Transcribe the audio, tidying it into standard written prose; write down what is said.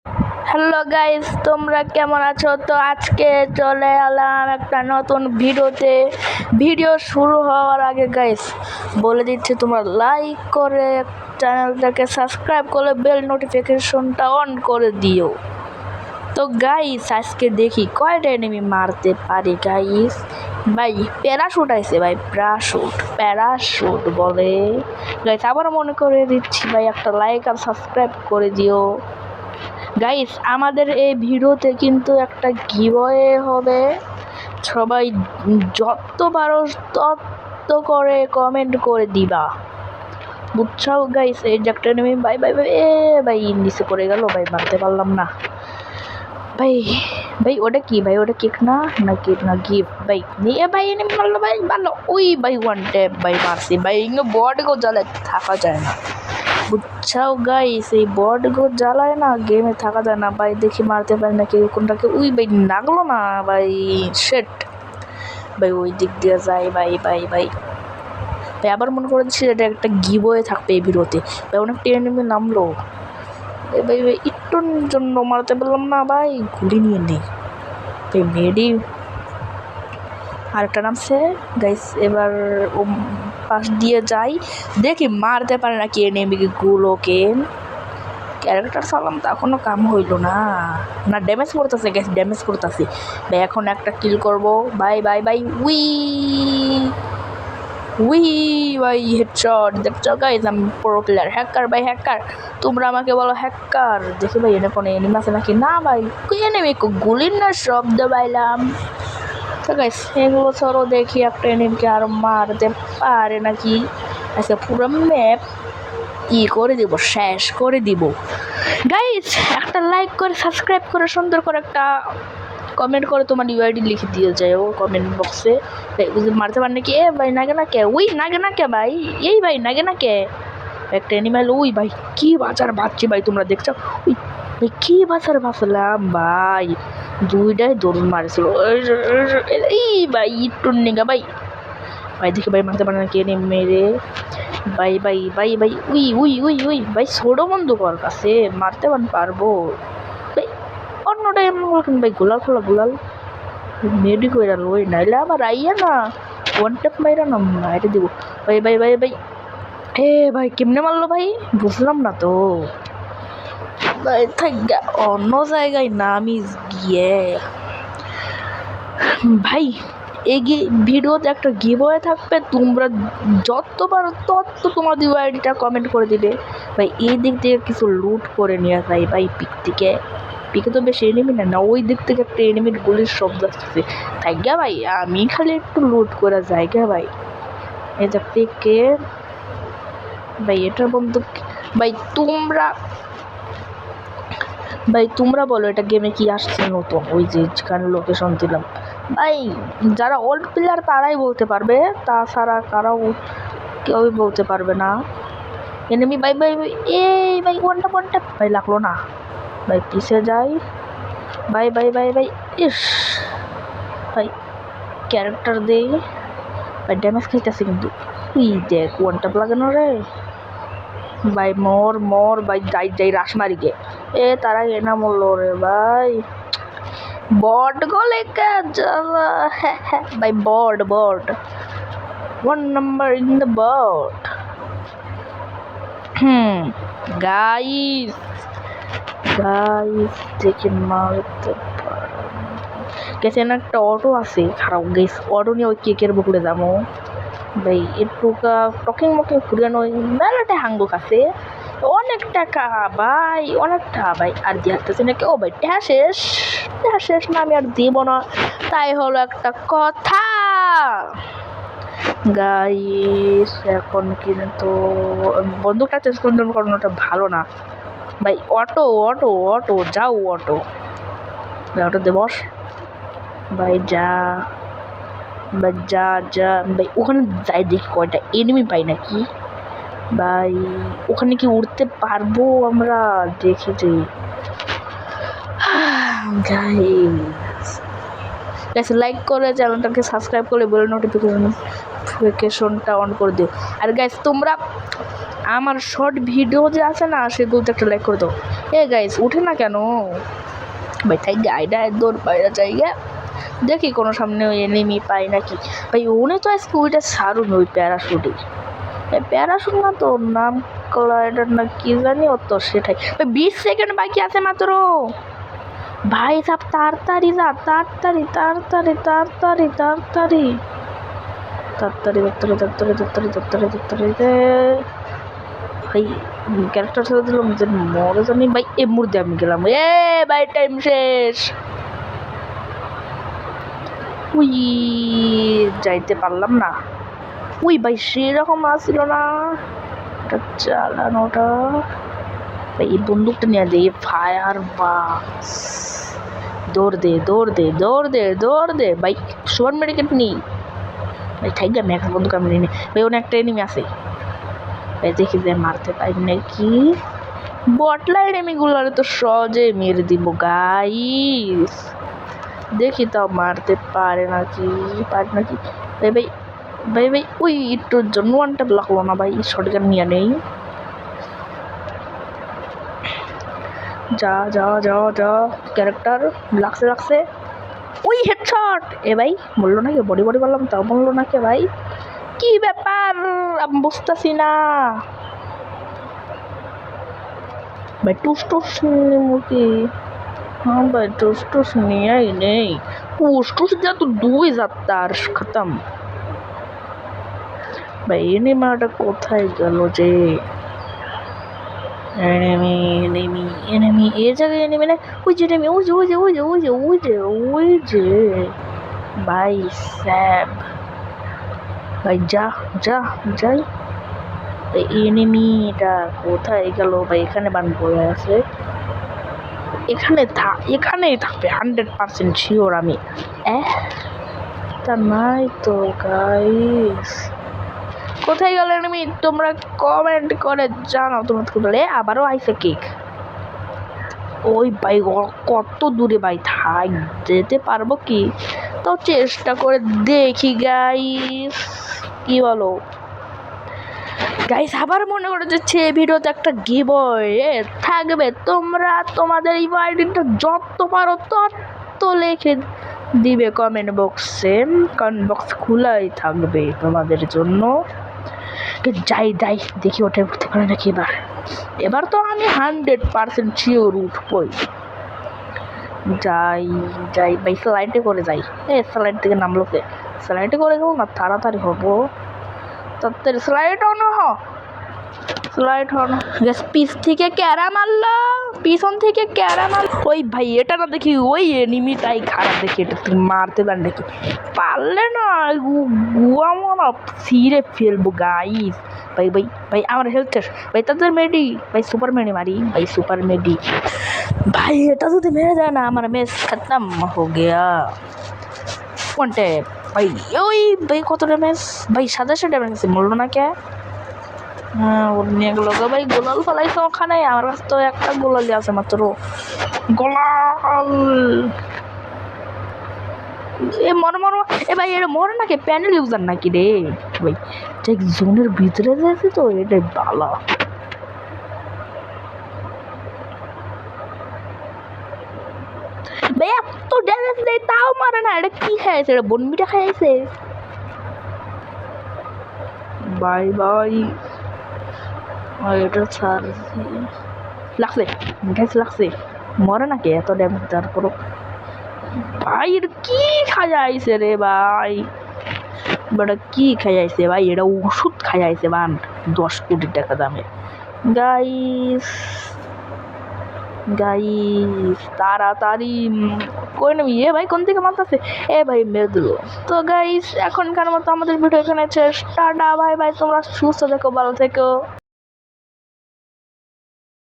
Hello guys, তোমরা কেমন আছো? তো আজকে চলে এলাম একটা নতুন ভিডিও শুরু হওয়ার আগে গাইস বলে দিচ্ছি, তোমরা লাইক করে চ্যানেলটাকে সাবস্ক্রাইব করে বেল নোটিফিকেশনটা অন করে দিও। তো গাইস আজকে দেখি কয়টা এনিমি মারতে পারি গাইস। ভাই প্যারাশুট আইছে, ভাই প্যারাশুট বলে গাইস। আবার মনে করে দিচ্ছি ভাই, একটা লাইক আর সাবস্ক্রাইব করে দিও গাইস। আমাদের এই ভিডিওতে কিন্তু একটা গিভওয়ে হবে, সবাই যত পারো তত করে কমেন্ট করে দিবা, বুঝছাও গাইস। এই যে একটা নেমে ভাই ভাই ভাই ভাই নিচে পড়ে গেল, ভাই মারতে পারলাম না ভাই। ভাই ওটা কি ভাই, ওটা কেক না কেক না গিফট ভাই। নিয়ে ভাই এনে মারলো ভাই, মারলো ওই ভাই ওয়ান ট্যাপ ভাই মারছি ভাই। বড গো জ্বালায় থাকা যায় না, বুঝছাও গাইস। এই বড গো জ্বালায় না, গেমে থাকা যায় না ভাই। দেখি মারতে পারি না কেউ কোনটাকে। উই ভাই লাগলো না ভাই, শেট ভাই। ওই দিক দিয়ে যাই ভাই ভাই ভাই ভাই। আবার মনে করেছি এটা একটা গিভওয়ে থাকবে এই ভিডিওতে ভাই। অনেকটা এনিমি নামলো ভাই ভাই, একটুর জন্য মারতে পারলাম না ভাই। গুলি নিয়ে নেই ভাই, মেডি আরেকটা নামছে গাইস। এবার ও পাশ দিয়ে যাই, দেখি মারতে পারে নাকি এনিমি গুলোকে। ক্যারেক্টার চালাম তো এখনো কাম হইল না, ড্যামেজ করতেছে গাইস, ড্যামেজ করতেছে ভাই। এখন একটা কিল করবো ভাই ভাই ভাই। উই উই ভাই, হেডশট। দেখছো গাইস আমি প্রো প্লেয়ার, হ্যাকার ভাই হ্যাকার। তোমরা আমাকে বলো হ্যাকার। দেখি ভাই এনে কোনো এনিমি আছে নাকি। না ভাই, এনিমি গুলির না শব্দ পাইলাম। তো গাইস এগুলো সরো, দেখি একটা এনিমিকে আর মারতে পারে নাকি। আচ্ছা পুরো ম্যাপ করে দিব, শেষ করে দিব গাইস। একটা লাইক করে সাবস্ক্রাইব করে সুন্দর করে একটা কমেন্ট করে তোমার ইউআইডি লিখে দিয়ে যায় ও কমেন্ট বক্সে। মারতে পার নাকি? এ ভাই নাগে না কে, ওই নাগে না কে ভাই, এই ভাই নাগে না কে। একটা এনিমেল, ওই ভাই কি বাঁচার বাঁচছি ভাই, তোমরা দেখছো ওই ভাই কি বাঁচার বাঁচলাম ভাই। দুইটাই দৌড় মারেছিল এই ভাই, একটু নিগা ভাই ভাই। দেখি ভাই মারতে পারে নাকি এনে মেরে ভাই ভাই ভাই ভাই। উই উই উই উই ভাই, ছোট বন্ধু কর কাছে মারতে পারবো ভাই। অন্যটা এমন বলছেন ভাই, গোলাল খোলা গোলাল মেডি কইরা লই, নাইলে আবার আইয়া না ওয়ান ট্যাপ মাইরা না মাইরে দিব ভাই ভাই ভাই ভাই। এ ভাই কেমনে মারলো ভাই, বুঝলাম না তো ভাই। থাক অন্য জায়গায় নামি গিয়ে ভাই। এই ভিডিওতে একটা গিভওয়ে থাকবে, তোমরা যত পারো তত তোমার ইউআইডিটা কমেন্ট করে দিবে ভাই। এই দিক থেকে কিছু লুট করে নিয়ে যায় ভাই। পিকে তো বেশি এনিমি না, ওই দিক থেকে একটা এনিমির গুলির শব্দ আসতেছে। তাই গা ভাই আমি খালি একটু লুট করে যাই গা ভাই। এই যে পিকে ভাই, এটা বন্ধু ভাই। তোমরা বলো এটা গেমে কি আসছে নতুন। ওই যে যেখানে লোকেশন দিলাম ভাই, যারা ওল্ড প্লেয়ার তারাই বলতে পারবে, তাছাড়া কারাও কেউই বলতে পারবে না। এনিমি ভাই ভাই এই ভাই ওয়ানটা ভাই লাগলো না ভাই। পিছে যাই ভাই ভাই ভাই ভাই। ইস ভাই ক্যারেক্টার দেই ভাই, ড্যামেজ খাইতেছে কিন্তু। তুই দেখ ওয়ানটা লাগানো রে ভাই। মর ভাই, যাই রাসমারিকে। এ তারা এনা মরলো রে ভাই। বট গলে জ্বালা ভাই। বট 1 number in the boat। Guys দেখে মারতে গেছে না। একটা অটো আছে খারাপ গেছে, অটো নিয়ে ওই কেকের বকুলে যাবো ভাই। একটু টকিং মকিং ঘুরানো মেলাটা হাঙ্গো কাছে অনেক টাকা ভাই, অনেক টাকা ভাই। আর দিয়ে আসতেছে নাকি? ও ভাই টাকা শেষ না, আমি আর দিব না। তাই হলো একটা কথা গাইস। এখন কিন্তু বন্দুকটা চেঞ্জ করানোটা ভালো না ভাই। অটো যাও, অটোতে বস ভাই। যা ভাই, ওখানে যাই দেখি কয়টা এনিমি পাই নাকি ভাই। ওখানে কি উঠতে পারবো আমরা? দেখি যে গাইস লাইক করে চ্যানেলটাকে সাবস্ক্রাইব করে বেল নোটিফিকেশনটা অন করে দিও। আর গাইস তোমরা আমার শর্ট ভিডিও যে আছে না সেগুলোতে একটা লাইক করে দাও। এ গাইস উঠে না কেন ভাই? তাই গাইডা দৌড় বাইরে জায়গা দেখি কোনো সামনে ওই এনিমি পাই নাকি। ভাই উনি তো আজকে ওইটা ছাড়ুন ওই প্যারাশুটে, প্যারাশুট না তো নাম এটার না কি জানি ও তো সেটাই। ভাই 20 সেকেন্ড বাকি আছে মাত্র। ভাই সব তাড়াতাড়ি যা, তাড়াতাড়ি তাড়াতাড়ি তাড়াতাড়ি তাড়াতাড়ি তাড়াতাড়ি তাড়াতাড়ি তাড়াতাড়ি তাড়াতাড়ি তাড়াতাড়ি তাড়াতাড়ি ভাই ক্যারেক্টার সাথে দিলাম যে মরে জানি। ভাই এ মুর্দে আমি গেলাম। এ ভাই টাইম শেষ। উই যাইতে পারলাম না। উই ভাই সেরকম আসছিল না এটা চালানোটা। ভাই এই বন্দুকটা নিয়ে দে, ফায়ার বাস। দৌড় দে দৌড় দে দৌড় দে দৌড় দে ভাই। সুপার মেডিকেট নেই ভাই, ঠিক আছে ম্যাক্স বন্দুক আমি নিই। ভাই ওখানে একটা এনিমি আছে ভাই, দেখি যে মারতে পারি নাকি। বটলা এনিমিগুলো তো সহজে মেরে দিব গাইস, দেখি তাও মারতে পারে নাকি পারে নাকি। ভাই ভাই ভাই ভাই ওই একটুর জন্য ওয়ানটা লাগলো না ভাই, শটগান নিয়ে নেই। যা যা যা যা ক্যারেক্টার লাগছে লাগছে। ওই হেডশট। এ ভাই বললো নাকি বডি বডি বললাম তাও বললো নাকি ভাই, কি ব্যাপার আমি বুঝতেছি না ভাই। টুস টুস মুখি हाँ भाई टूस टूस नहीं आई नहीं, टूस टूस दिया तो 2000 तार खत्म भाई। एनिमी मारটা কোথায় গেল যে? এনিমি এনিমি এনিমি এই জায়গায় এনিমি না। ওই যে এনিমি ওই যে ওই যে ওই যে ওই যে ওই যে ওই যে ভাই স্যাব ভাই যা যা যাই। এই এনিমিটা কোথায় গেল ভাই? এখানে বান পড়ে আছে, এখানেই থাকবে 100% শিওর আমি। তা নাই তো গাইস, কোথায় গেল এনিমি? তোমরা কমেন্ট করে জানাও তোমরা কোথায়। আবারও আইসে কেক। ওই ভাই কত দূরে ভাই, থাক যেতে পারবো কি? তো চেষ্টা করে দেখি গাইস, কি বলো গাইস? আবার মনে করে যাচ্ছে এই ভিডিওতে একটা গিভওয়ে থাকবে, তোমরা তোমাদের ইউআইডিটা যত পারো তত লিখে দিবে কমেন্ট বক্সে। কমেন্ট বক্স খোলাই থাকবে তোমাদের জন্য। যাই যাই দেখি ওটা উঠতে পারে নাকি এবার। এবার তো আমি 100% শিওর উঠবই। যাই যাই ভাই স্লাইডে করে যাই। স্লাইড থেকে নামলো কে? স্লাইডে করে যাবো না, তাড়াতাড়ি হবো তাড়াতাড়ি। স্লাইড অন হ, স্লাইড হন। পিছ থেকে ক্যারা মারলো, পিছন থেকে ক্যারা মারলো। ওই ভাই এটা না দেখি ওই এনিমিটাই খারাপ দেখি, এটা তুমি মারতে পার নাকি? পারলে না গুয়া মারা ছিঁড়ে ফেলবো গাইস। ভাই ভাই ভাই আমার হেলথ শেষ ভাই, তাদের মেডি ভাই সুপার মেডি মারি ভাই, সুপার মেডি ভাই। এটা যদি মেরে যায় না আমার ম্যাচ খতম হো গয়া। ওয়ান ট্যাপ ভাই। ওই ভাই কত ড্যামেজ ভাই? 27 ড্যামেজ আছে, মরলো না কে? হ্যাঁ ওর নিয়ে গেলো ভাই। গোলাল ফেলাইছে ওখানে, আমার কাছে তো একটা গোলালি আছে মাত্র। গোলাল এ মর মর। এ ভাই এটা মরে নাকি? প্যানেল ইউজার নাকি রে ভাই? ঠিক জোনের ভিতরে যাচ্ছে তো এটাই ভালো। ভাই এত ড্যামেজ দেয় তাও মারে না, এটা কি খাইছে? এটা বনমিটা খাইছে ভাই ভাই। এটা ছাড় লাগছে গ্যাস লাগছে, মরে নাকি এত ড্যামেজ তারপরও? ভাই এটা কি খাইছে রে ভাই? এটা কি খাইছে ভাই? এটা ওষুধ খাইছে বান 10 কোটি টাকা দামে। গাইস গাইস তাড়াতাড়ি কই না? এ ভাই কোন থেকে মারতেছে? এ ভাই মেরে দিল। তো গাইস এখনকার মতো আমাদের ভিডিও এখানে শেষ। টাটা বাই বাই, তোমরা সুস্থ থেকো, ভালো থেকো।